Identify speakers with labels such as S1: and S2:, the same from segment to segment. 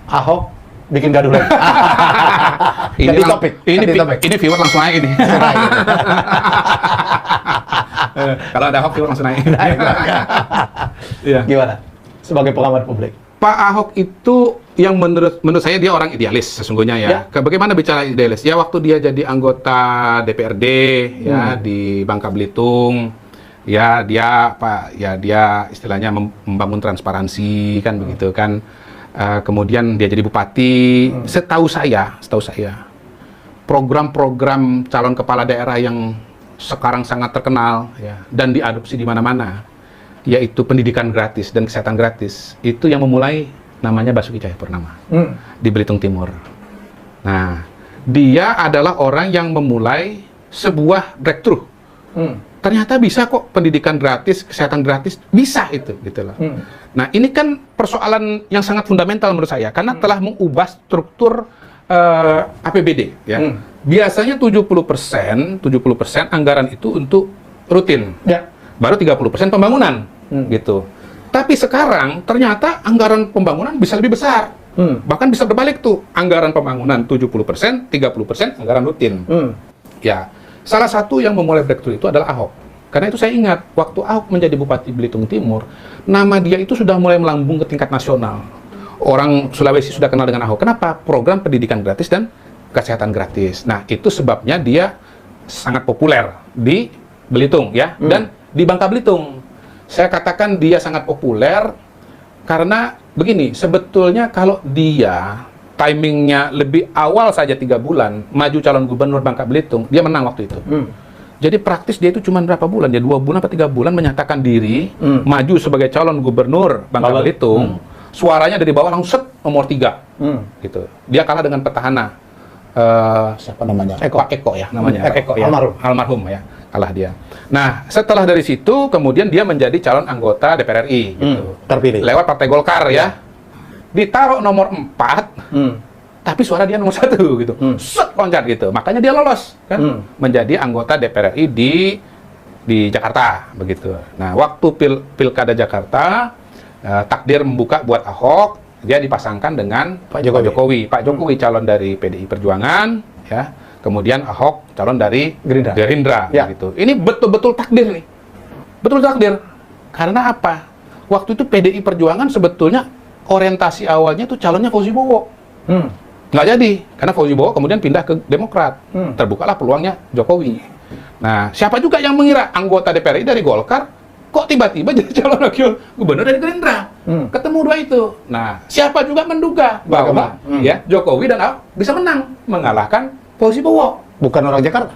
S1: Ahok bikin gaduh lagi.
S2: Ini
S1: topik.
S2: Ini viewer langsung naik ini. Kalau ada Ahok viewer langsung naik. Iya.
S1: Gimana? Sebagai pengamat publik.
S2: Pak Ahok itu yang menurut saya dia orang idealis sesungguhnya ya. Bagaimana bicara idealis? Ya waktu dia jadi anggota DPRD ya di Bangka Belitung, ya dia istilahnya membangun transparansi kan begitu kan. Kemudian dia jadi bupati. Setahu saya program-program calon kepala daerah yang sekarang sangat terkenal ya dan diadopsi di mana-mana, yaitu pendidikan gratis dan kesehatan gratis, itu yang memulai namanya Basuki Cahayapurnama di Belitung Timur. Nah, dia adalah orang yang memulai sebuah breakthrough. Ternyata bisa kok pendidikan gratis, kesehatan gratis, bisa itu, gitu loh. Nah, ini kan persoalan yang sangat fundamental menurut saya, karena telah mengubah struktur APBD, ya. Biasanya 70% anggaran itu untuk rutin.
S1: Ya.
S2: Baru 30% pembangunan, gitu. Tapi sekarang ternyata anggaran pembangunan bisa lebih besar. Bahkan bisa berbalik tuh, anggaran pembangunan 70%, 30% anggaran rutin. Ya, salah satu yang memulai breakthrough itu adalah Ahok. Karena itu saya ingat, waktu Ahok menjadi Bupati Belitung Timur, nama dia itu sudah mulai melambung ke tingkat nasional. Orang Sulawesi sudah kenal dengan Ahok. Kenapa? Program pendidikan gratis dan kesehatan gratis. Nah, itu sebabnya dia sangat populer di Belitung, ya, dan di Bangka Belitung. Saya katakan dia sangat populer karena begini, sebetulnya kalau dia timingnya lebih awal saja 3 bulan maju calon gubernur Bangka Belitung, dia menang waktu itu. Jadi praktis dia itu cuma berapa bulan, ya 2 bulan atau 3 bulan menyatakan diri maju sebagai calon gubernur Bangka Belitung. Suaranya dari bawah langsung nomor 3, gitu. Dia kalah dengan petahana. Siapa namanya? Pak Eko ya namanya. Eko ya. Almarhum ya, kalah dia. Nah, setelah dari situ kemudian dia menjadi calon anggota DPR RI gitu.
S1: Terpilih
S2: Lewat Partai Golkar ya. Ditaruh nomor 4. Tapi suara dia nomor 1 gitu. Set loncat gitu. Makanya dia lolos kan menjadi anggota DPR RI di Jakarta begitu. Nah, waktu Pilkada Jakarta takdir membuka buat Ahok. Dia dipasangkan dengan Pak Jokowi. Pak Jokowi calon dari PDI Perjuangan, ya. Kemudian Ahok calon dari Gerindra,
S1: ya.
S2: gitu. Ini betul-betul takdir nih, betul takdir. Karena apa? Waktu itu PDI Perjuangan sebetulnya orientasi awalnya itu calonnya Fauzi Bowo, nggak jadi, karena Fauzi Bowo kemudian pindah ke Demokrat. Terbukalah peluangnya Jokowi. Nah, siapa juga yang mengira anggota DPR dari Golkar kok tiba-tiba jadi calon wakil gubernur dari Gerindra? Ketemu dua itu. Nah, siapa juga menduga bahwa ya Jokowi dan Ahok bisa menang mengalahkan Fauzi Bowo.
S1: bukan orang Jakarta.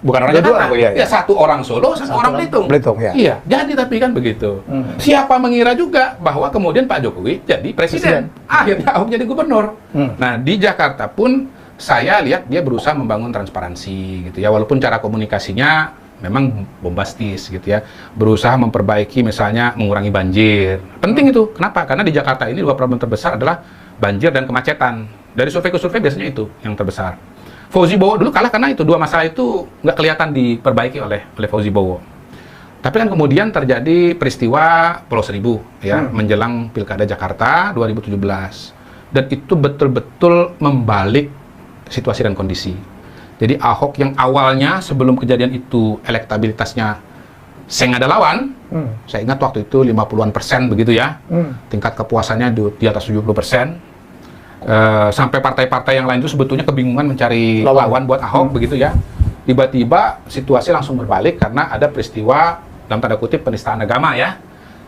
S2: Bukan orang Jakarta. Ya, satu orang Solo, satu orang Belitung.
S1: Ya.
S2: Iya, jadi tapi kan begitu. Siapa mengira juga bahwa kemudian Pak Jokowi jadi presiden. Akhirnya Ahok jadi gubernur. Nah, di Jakarta pun saya lihat dia berusaha membangun transparansi gitu ya, walaupun cara komunikasinya memang bombastis gitu ya, berusaha memperbaiki misalnya mengurangi banjir. Penting itu. Kenapa? Karena di Jakarta ini 2 problem terbesar adalah banjir dan kemacetan. Dari survei ke survei biasanya itu yang terbesar. Fauzi Bowo dulu kalah karena itu 2 masalah itu nggak kelihatan diperbaiki oleh Fauzi Bowo. Tapi kan kemudian terjadi peristiwa Pulau Seribu ya menjelang Pilkada Jakarta 2017 dan itu betul-betul membalik situasi dan kondisi. Jadi Ahok yang awalnya sebelum kejadian itu elektabilitasnya saya nggak ada lawan, saya ingat waktu itu 50-an% begitu ya, tingkat kepuasannya di atas 70%, sampai partai-partai yang lain itu sebetulnya kebingungan mencari lawan buat Ahok begitu ya. Tiba-tiba situasi langsung berbalik karena ada peristiwa dalam tanda kutip penistaan agama ya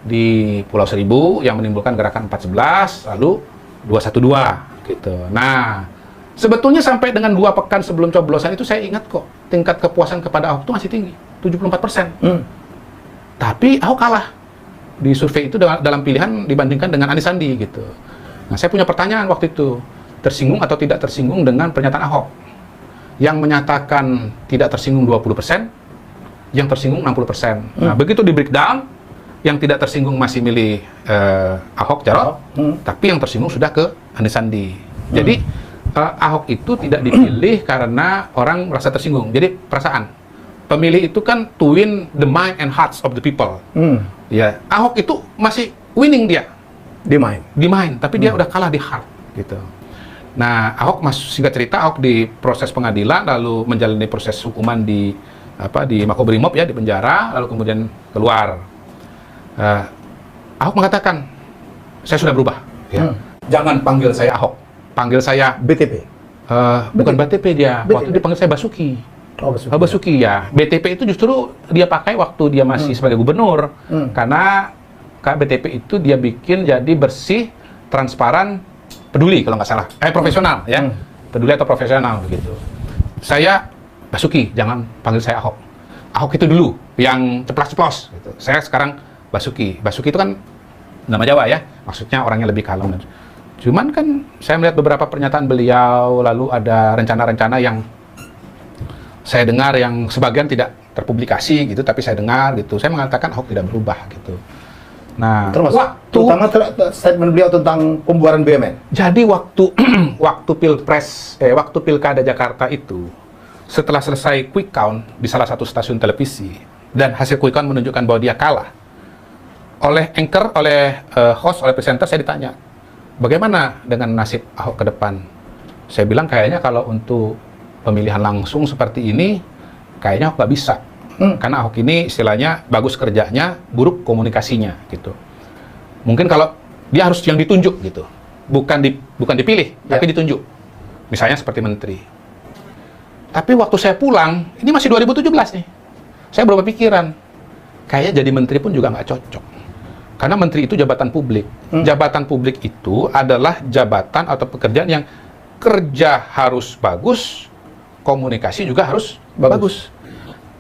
S2: di Pulau Seribu yang menimbulkan gerakan 411 lalu 212 gitu. Nah, sebetulnya sampai dengan 2 pekan sebelum coblosan itu saya ingat kok tingkat kepuasan kepada Ahok itu masih tinggi, 74%. Tapi Ahok kalah di survei itu dalam pilihan dibandingkan dengan Anies Sandi gitu. Nah, saya punya pertanyaan waktu itu, tersinggung atau tidak tersinggung dengan pernyataan Ahok? Yang menyatakan tidak tersinggung 20%, yang tersinggung 60%. Nah, begitu di breakdown, yang tidak tersinggung masih milih Ahok Jarot, tapi yang tersinggung sudah ke Anies Sandi. Jadi Ahok itu tidak dipilih karena orang merasa tersinggung. Jadi perasaan pemilih itu kan to win the mind and hearts of the people. Ya, Ahok itu masih winning dia
S1: di mind,
S2: tapi dia udah kalah di heart. gitu. Nah, Ahok singkat cerita, Ahok di proses pengadilan, lalu menjalani proses hukuman di Makobrimob ya, di penjara, lalu kemudian keluar. Ahok mengatakan, saya sudah berubah. Ya. Jangan panggil saya Ahok, panggil saya
S1: BTP.
S2: bukan BTP dia.
S1: BTP.
S2: Waktu dipanggil saya Basuki.
S1: Oh, Basuki.
S2: Basuki ya. BTP itu justru dia pakai waktu dia masih sebagai gubernur, karena BTP itu dia bikin jadi bersih, transparan, peduli kalau nggak salah, profesional ya, peduli atau profesional begitu. Saya Basuki, jangan panggil saya Ahok. Ahok itu dulu yang ceplas-ceplos. Gitu. Saya sekarang Basuki. Basuki itu kan nama Jawa ya, maksudnya orangnya lebih kalem. Cuman kan saya melihat beberapa pernyataan beliau, lalu ada rencana-rencana yang saya dengar yang sebagian tidak terpublikasi gitu, tapi saya dengar gitu. Saya mengatakan Ahok tidak berubah gitu. Nah,
S1: termasuk terutama statement beliau tentang pembubaran BUMN.
S2: Jadi waktu pilkada Jakarta itu, setelah selesai quick count di salah satu stasiun televisi dan hasil quick count menunjukkan bahwa dia kalah, oleh anchor, host, oleh presenter saya ditanya, bagaimana dengan nasib Ahok ke depan? Saya bilang kayaknya kalau untuk pemilihan langsung seperti ini, kayaknya Ahok nggak bisa. Karena Ahok ini istilahnya bagus kerjanya, buruk komunikasinya gitu. Mungkin kalau dia harus yang ditunjuk gitu, bukan dipilih, tapi ditunjuk. Misalnya seperti menteri. Tapi waktu saya pulang, ini masih 2017 nih, saya berubah pikiran. Kayaknya jadi menteri pun juga nggak cocok. Karena menteri itu jabatan publik. Jabatan publik itu adalah jabatan atau pekerjaan yang kerja harus bagus, komunikasi juga harus bagus.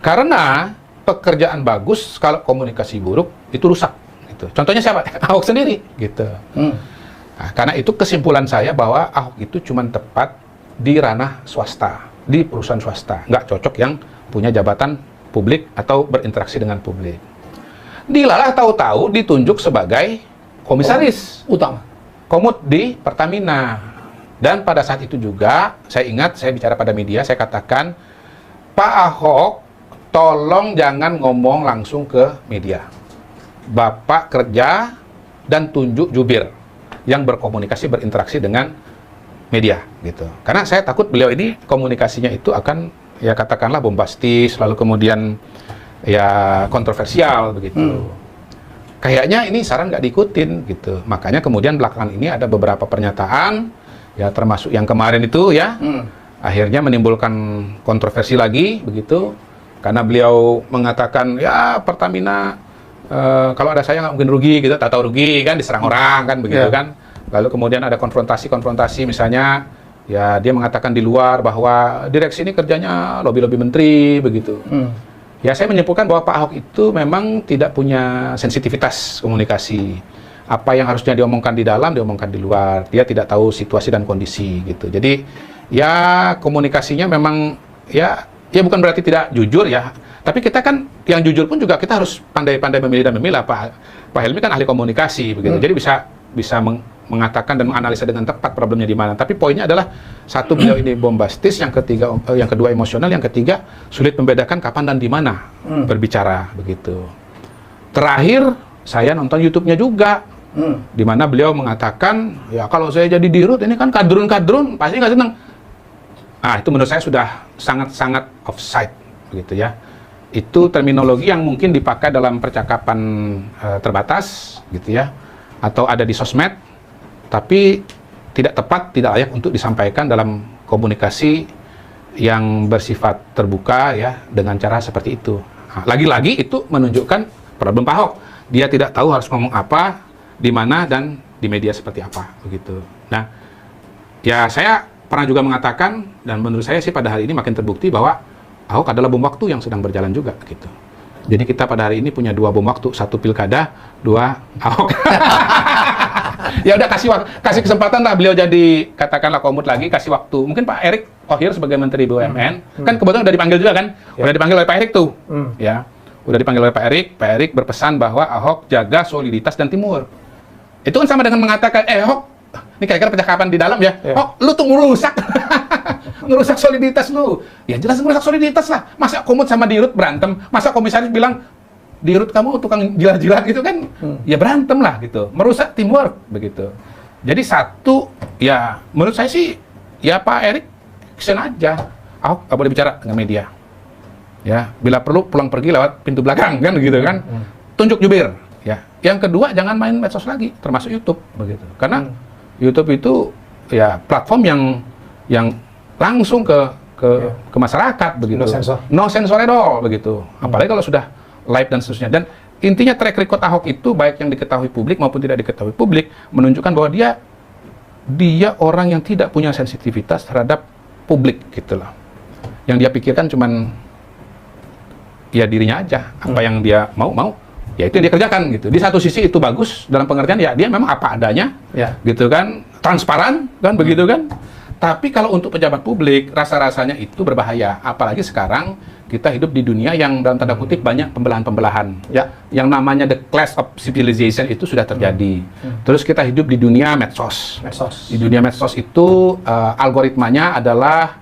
S2: Karena pekerjaan bagus, kalau komunikasi buruk, itu rusak. Gitu. Contohnya siapa? Ahok sendiri. Gitu. Nah, karena itu kesimpulan saya bahwa Ahok itu cuma tepat di ranah swasta, di perusahaan swasta. Nggak cocok yang punya jabatan publik atau berinteraksi dengan publik. Dilalah tahu-tahu ditunjuk sebagai komisaris
S1: utama
S2: Komut di Pertamina. Dan pada saat itu juga, saya ingat, saya bicara pada media, saya katakan, Pak Ahok, tolong jangan ngomong langsung ke media. Bapak kerja dan tunjuk jubir yang berkomunikasi, berinteraksi dengan media, gitu. Karena saya takut beliau ini komunikasinya itu akan, ya katakanlah bombastis, lalu kemudian ya kontroversial, begitu. Kayaknya ini saran nggak diikutin, gitu. Makanya kemudian belakangan ini ada beberapa pernyataan, ya termasuk yang kemarin itu ya, akhirnya menimbulkan kontroversi lagi, begitu. Karena beliau mengatakan, ya Pertamina, kalau ada saya nggak mungkin rugi, gitu, tak tahu rugi, kan, diserang orang, kan, begitu, kan. Lalu kemudian ada konfrontasi, misalnya, ya dia mengatakan di luar bahwa direksi ini kerjanya lobby-lobby menteri, begitu. Ya saya menyimpulkan bahwa Pak Ahok itu memang tidak punya sensitivitas komunikasi. Apa yang harusnya diomongkan di dalam, diomongkan di luar. Dia tidak tahu situasi dan kondisi, gitu. Jadi, ya komunikasinya memang, ya bukan berarti tidak jujur ya, tapi kita kan yang jujur pun juga kita harus pandai-pandai memilih dan memilah. Pak Helmi kan ahli komunikasi begitu, jadi bisa mengatakan dan menganalisa dengan tepat problemnya di mana. Tapi poinnya adalah satu, beliau ini bombastis, yang kedua emosional, yang ketiga sulit membedakan kapan dan di mana berbicara begitu. Terakhir saya nonton YouTube-nya juga, di mana beliau mengatakan, ya kalau saya jadi dirut ini kan kadrun pasti nggak senang. Nah, itu menurut saya sudah sangat-sangat offside, begitu ya. Itu terminologi yang mungkin dipakai dalam percakapan terbatas, gitu ya, atau ada di sosmed, tapi tidak tepat, tidak layak untuk disampaikan dalam komunikasi yang bersifat terbuka ya, dengan cara seperti itu. Nah, lagi-lagi itu menunjukkan problem Pak Ahok. Dia tidak tahu harus ngomong apa, di mana, dan di media seperti apa, begitu. Nah, ya saya pernah juga mengatakan, dan menurut saya sih pada hari ini makin terbukti bahwa Ahok adalah bom waktu yang sedang berjalan juga, gitu. Jadi kita pada hari ini punya dua bom waktu, satu pilkada, dua Ahok. Ya udah, kasih kesempatan lah beliau jadi katakanlah komut lagi, kasih waktu. Mungkin Pak Erick Thohir sebagai Menteri BUMN, kan kebetulan udah dipanggil juga kan, udah dipanggil oleh Pak Erick tuh, ya. Udah dipanggil oleh Pak Erick berpesan bahwa Ahok jaga soliditas dan timur. Itu kan sama dengan mengatakan, Ahok, ini kira-kira percakapan di dalam ya, oh lu tuh ngerusak soliditas lu. Ya jelas ngerusak soliditas lah. Masa Komut sama Dirut berantem, masa komisaris bilang, Dirut kamu tukang jilat-jilat gitu kan, ya berantem lah gitu, merusak teamwork begitu. Jadi satu, Ya, menurut saya sih, ya Pak Erik kesen aja. Ahok nggak boleh bicara dengan media. Ya, bila perlu pulang pergi lewat pintu belakang kan gitu kan. Tunjuk jubir. Ya. Yang kedua, jangan main medsos lagi, termasuk YouTube begitu. Karena YouTube itu ya platform yang langsung ke masyarakat begitu.
S1: No sensor.
S2: No sensor at all begitu. Apalagi kalau sudah live dan seterusnya. Dan intinya track record Ahok itu baik yang diketahui publik maupun tidak diketahui publik menunjukkan bahwa dia orang yang tidak punya sensitivitas terhadap publik gitu loh. Yang dia pikirkan cuman ya dirinya aja, apa yang dia mau, ya itu yang dia kerjakan gitu. Di satu sisi itu bagus dalam pengertian ya dia memang apa adanya, gitu kan, transparan kan begitu kan. Tapi kalau untuk pejabat publik rasa-rasanya itu berbahaya, apalagi sekarang kita hidup di dunia yang dalam tanda kutip banyak pembelahan-pembelahan. Ya, yang namanya the clash of civilization itu sudah terjadi. Terus kita hidup di dunia medsos. Di dunia medsos itu algoritmanya adalah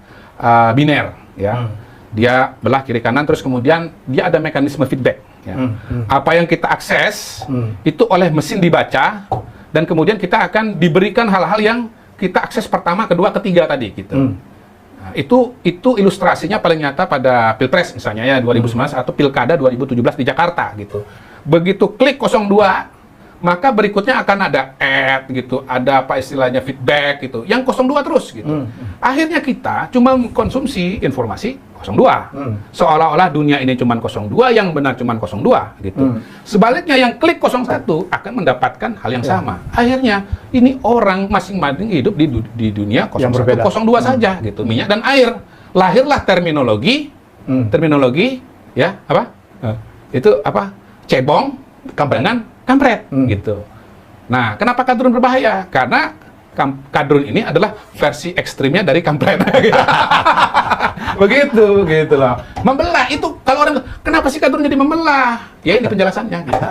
S2: biner, ya. Dia belah kiri kanan, terus kemudian dia ada mekanisme feedback. Ya. Apa yang kita akses itu oleh mesin dibaca, dan kemudian kita akan diberikan hal-hal yang kita akses pertama, kedua, ketiga tadi gitu. Nah, itu ilustrasinya paling nyata pada Pilpres misalnya ya 2019 atau Pilkada 2017 di Jakarta gitu. Begitu klik 02, maka berikutnya akan ada ad gitu, ada apa istilahnya feedback gitu. Yang 02 terus gitu. Akhirnya kita cuma konsumsi informasi 02. Seolah-olah dunia ini cuma 02, yang benar cuma 02 gitu. Sebaliknya yang klik 01 akan mendapatkan hal yang sama. Akhirnya ini orang masing-masing hidup di dunia 01, 02 saja gitu. Minyak dan air. Lahirlah terminologi ya, apa? Itu apa? Cebong dengan kampret gitu. Nah, kenapa kadrun berbahaya? Karena kadrun ini adalah versi ekstrimnya dari kampret. begitu loh. Membelah itu kalau orang, kenapa sih kadrun jadi membelah? Ya ini penjelasannya gitu.